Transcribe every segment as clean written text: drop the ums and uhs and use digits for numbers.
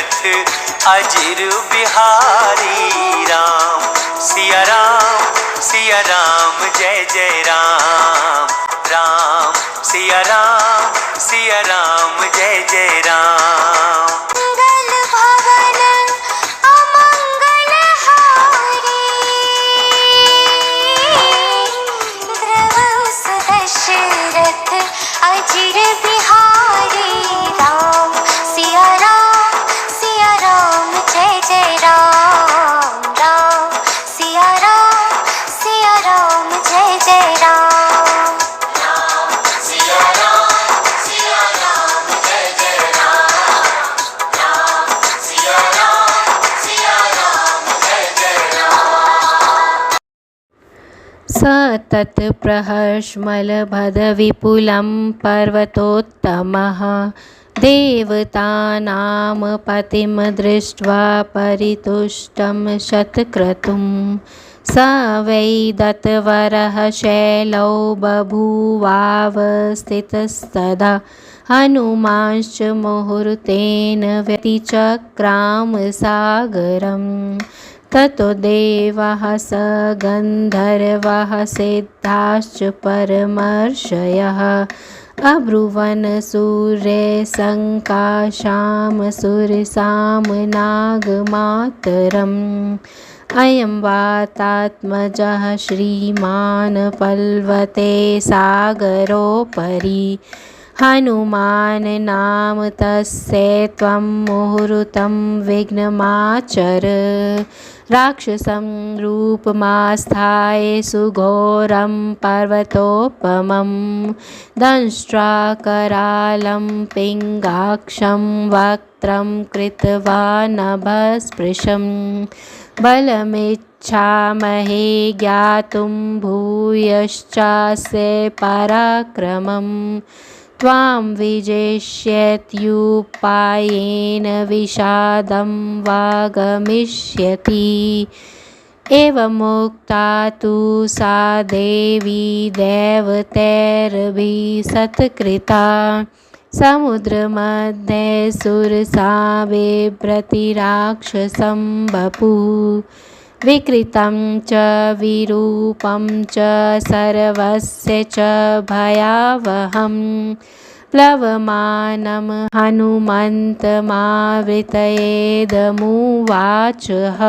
दशरथ अजिर बिहारी राम। सिया राम जय जय राम। राम सिया राम जय जय राम। मंगल भवन अमंगल हारी, द्रवस दशरथ अजिर बिहारी राम। सिया राम जय जय राम। राम सिया राम जय जय राम। सतत प्रहर्षमलभदविपुलं पर्वतोत्तमः देवतानां पतिं दृष्ट्वा परितुष्टं शतक्रतुं। स वै दत्तवरः शैलौ बभूवावस्थितस्तदा हनुमांश्च मुहूर्तेन व्यतिचक्राम सागरम्। ततो देवाः स गन्धर्वाः सिद्धाश्च परमर्षयः अब्रुवन् सूर्यसङ्काशां सुरसां नागमातरम्। अयं वातात्मजः श्रीमान् पल्वते सागरोपरि हनुमान् नाम तस्य त्वं मुहूर्तं विघ्नमाचर। राक्षसं रूपमास्थाय सुघोरं पर्वतोपमं दंष्ट्रा करालं पिङ्गाक्षं वक्त्रं कृत्वा नभस्पृशम्। बलमिच्छामहे ज्ञातुं भूयश्चास्य पराक्रमम्। त्वां विजेष्यत्युपायेन विषादं वा गमिष्यति। एवमुक्ता तु सा देवी दैवतैर्भिः समुद्रमध्ये सुरसा बिभ्रति राक्षसं वपुः। विकृतं च विरूपं च सर्वस्य च भयावहं। प्लवमानं हनुमन्तमावृतयेदमुवाचः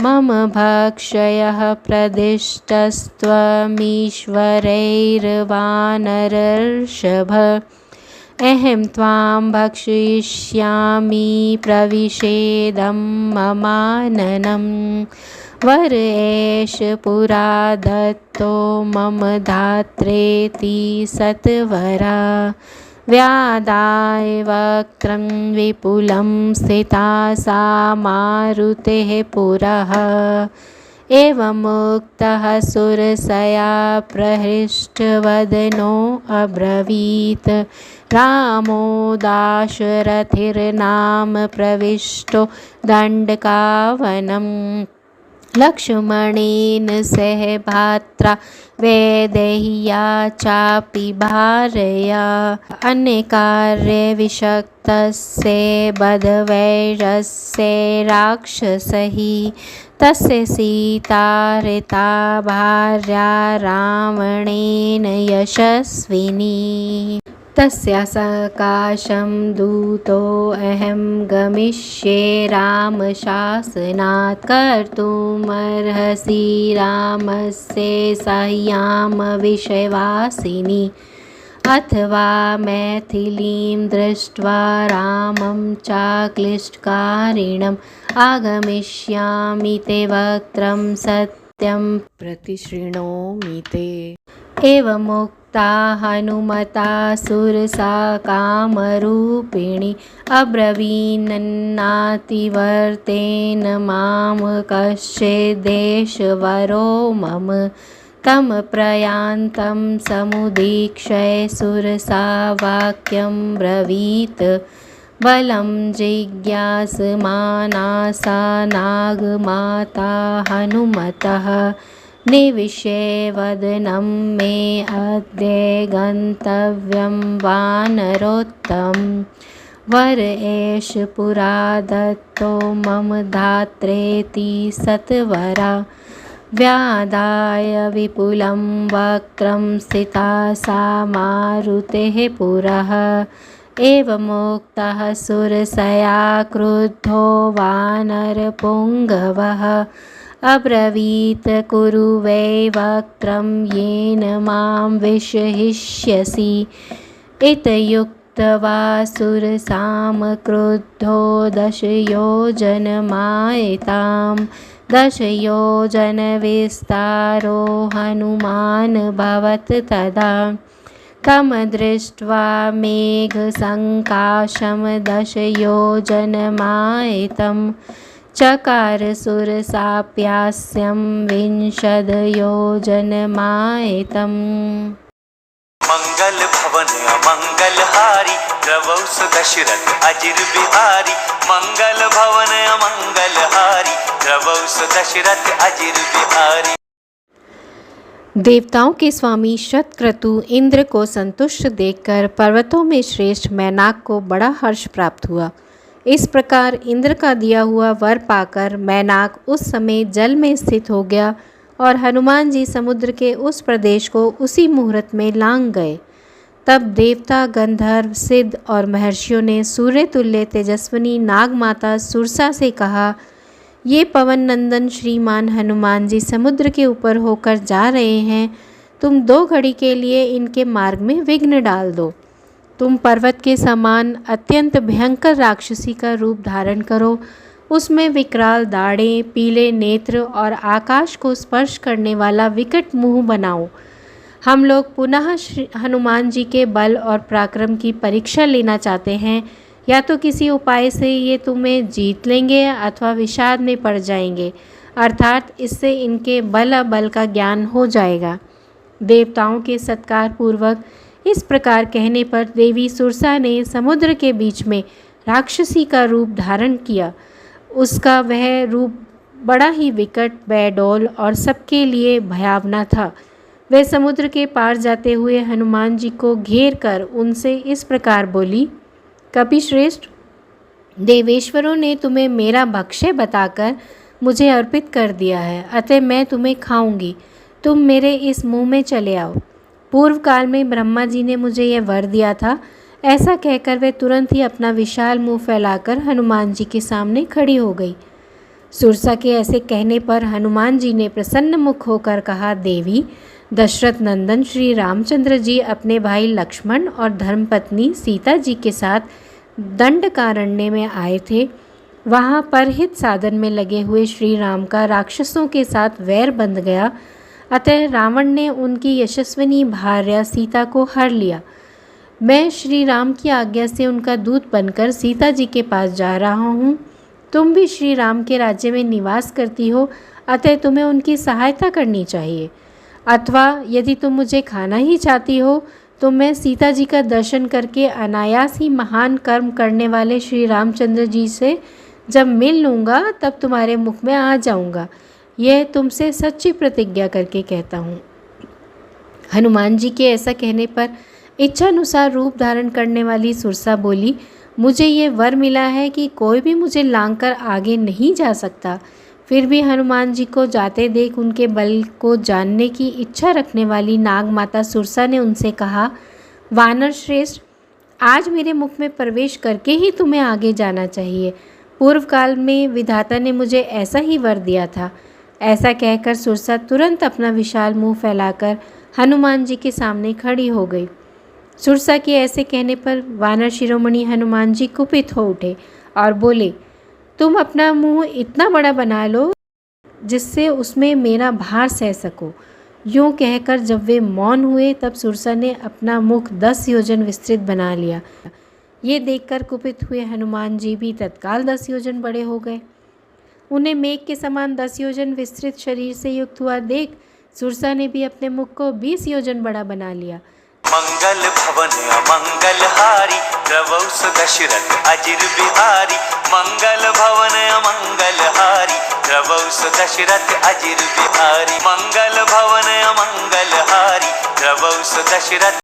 मम भक्षयः प्रदिष्टस्त्वमीश्वरैर्वानरर्षभ। अहं त्वां भक्षयिष्यामि प्रविशेदं ममाननं। वर एष पुरा दत्तो मम धात्रेति सत्वरा। व्यादाय वक्त्रं विपुलं स्थिता सा मारुतेः पुरः। एवमुक्तः सुरसया प्रहृष्टवदनो अब्रवीत् रामो दाशरथिर्नाम प्रविष्टो दण्डकावनम्। लक्ष्मणेन सह भ्रात्रा वैदेह्या चापि भार्यया अन्यकार्यविषक्तस्य बद्धवैरस्य राक्षसैः। तस्य सीता हृता भार्या रावणेन यशस्विनी। तस्या सकाशं दूतो अहं गमिष्ये रामशासनात् कर्तुमर्हसि रामस्य साहाय्यं विषयवासिनी। अथवा मैथिलीं दृष्ट्वा रामं चाक्लिष्टकारिणम् आगमिष्यामि ते वक्त्रं सत्यं प्रतिशृणोमि ते। एवमुक्ता हनुमता सुरसा कामरूपिणी अब्रवीन्नातिवर्तेन मां कश्चिद्देशवरो मम। तं प्रयान्तं समुदीक्ष्य सुरसा वाक्यं ब्रवीत्। बलं जिज्ञासमाना सा नागमाता हनुमतः। निविश्य वदनं मे अद्य गन्तव्यं वानरोत्तम। वर एष पुरा दत्तो मम धात्रेति सत्वरा व्यादाय विपुलं वक्त्रं स्थिता सा मारुतेः पुरः एवमुक्तः सुरसया क्रुद्धो वानरपुङ्गवः अब्रवीत् कुरु वै वक्त्रं येन मां विषहिष्यसि इत्युक्त्वा सुरसां क्रुद्धो दशयोजनमायितां दशयोजनविस्तारो हनुमान् भवत् तदा तं दृष्ट्वा मेघसङ्काशं दशयोजनमायितं चकार सुरसाप्यास्यं विंशदयोजनमायितम् मंगल भवन अमंगलहारी द्रवौ दशरथ अजिर बिहारी मंगल भवन अमंगलहारी द्रवौ दशरथ अजिर बिहारी। देवताओं के स्वामी शतक्रतु इंद्र को संतुष्ट देखकर पर्वतों में श्रेष्ठ मैनाक को बड़ा हर्ष प्राप्त हुआ। इस प्रकार इंद्र का दिया हुआ वर पाकर मैनाक उस समय जल में स्थित हो गया और हनुमान जी समुद्र के उस प्रदेश को उसी मुहूर्त में लांघ गए। तब देवता, गंधर्व, सिद्ध और महर्षियों ने सूर्य तुल्य तेजस्विनी नाग माता सुरसा से कहा, ये पवन नंदन श्रीमान हनुमान जी समुद्र के ऊपर होकर जा रहे हैं, तुम 2 घड़ी के लिए इनके मार्ग में विघ्न डाल दो। तुम पर्वत के समान अत्यंत भयंकर राक्षसी का रूप धारण करो, उसमें विकराल दाढ़ें, पीले नेत्र और आकाश को स्पर्श करने वाला विकट मुंह बनाओ। हम लोग पुनः हनुमान जी के बल और पराक्रम की परीक्षा लेना चाहते हैं। या तो किसी उपाय से ये तुम्हें जीत लेंगे अथवा विषाद में पड़ जाएंगे, अर्थात इससे इनके बल अबल का ज्ञान हो जाएगा। देवताओं के सत्कार पूर्वक इस प्रकार कहने पर देवी सुरसा ने समुद्र के बीच में राक्षसी का रूप धारण किया। उसका वह रूप बड़ा ही विकट, बेडौल और सबके लिए भयावना था। वह समुद्र के पार जाते हुए हनुमान जी को घेर कर उनसे इस प्रकार बोली, कपिश्रेष्ठ, देवेश्वरों ने तुम्हें मेरा भक्ष्य बताकर मुझे अर्पित कर दिया है, अतः मैं तुम्हें खाऊंगी। तुम मेरे इस मुंह में चले आओ। पूर्व काल में ब्रह्मा जी ने मुझे यह वर दिया था। ऐसा कहकर वे तुरंत ही अपना विशाल मुंह फैलाकर हनुमान जी के सामने खड़ी हो गई। सुरसा के ऐसे कहने पर हनुमान जी ने प्रसन्न मुख होकर कहा, देवी, दशरथ नंदन श्री रामचंद्र जी अपने भाई लक्ष्मण और धर्मपत्नी सीता जी के साथ दंडकारण्य में आए थे। वहाँ परहित साधन में लगे हुए श्री राम का राक्षसों के साथ वैर बंध गया, अतः रावण ने उनकी यशस्विनी भार्या सीता को हर लिया। मैं श्री राम की आज्ञा से उनका दूत बनकर सीता जी के पास जा रहा हूँ। तुम भी श्री राम के राज्य में निवास करती हो, अतः तुम्हें उनकी सहायता करनी चाहिए। अथवा यदि तुम मुझे खाना ही चाहती हो तो मैं सीता जी का दर्शन करके अनायास ही महान कर्म करने वाले श्री रामचंद्र जी से जब मिल लूँगा तब तुम्हारे मुख में आ जाऊँगा। यह तुमसे सच्ची प्रतिज्ञा करके कहता हूँ। हनुमान जी के ऐसा कहने पर इच्छानुसार रूप धारण करने वाली सुरसा बोली, मुझे ये वर मिला है कि कोई भी मुझे लांघकर आगे नहीं जा सकता। फिर भी हनुमान जी को जाते देख उनके बल को जानने की इच्छा रखने वाली नाग माता सुरसा ने उनसे कहा, वानर श्रेष्ठ, आज मेरे मुख में प्रवेश करके ही तुम्हें आगे जाना चाहिए। पूर्व काल में विधाता ने मुझे ऐसा ही वर दिया था। ऐसा कहकर सुरसा तुरंत अपना विशाल मुंह फैलाकर हनुमान जी के सामने खड़ी हो गई। सुरसा के ऐसे कहने पर वानर शिरोमणि हनुमान जी कुपित हो उठे और बोले, तुम अपना मुंह इतना बड़ा बना लो जिससे उसमें मेरा भार सह सको। यूँ कहकर जब वे मौन हुए तब सुरसा ने अपना मुख 10 योजन विस्तृत बना लिया। ये देखकर कुपित हुए हनुमान जी भी तत्काल 10 योजन बड़े हो गए। उन्हें मेघ के समान 10 योजन विस्तृत शरीर से युक्त हुआ देख सुरसा ने भी अपने मुख को 20 योजन बड़ा बना लिया। मंगल भवन अमंगलहारी द्रवौ दशरथ अजिर बिहारी मंगल भवन अमंगलहारी द्रवौ दशरथ अजिर बिहारी मंगल भवन अमंगलहारी द्रवौ दशरथ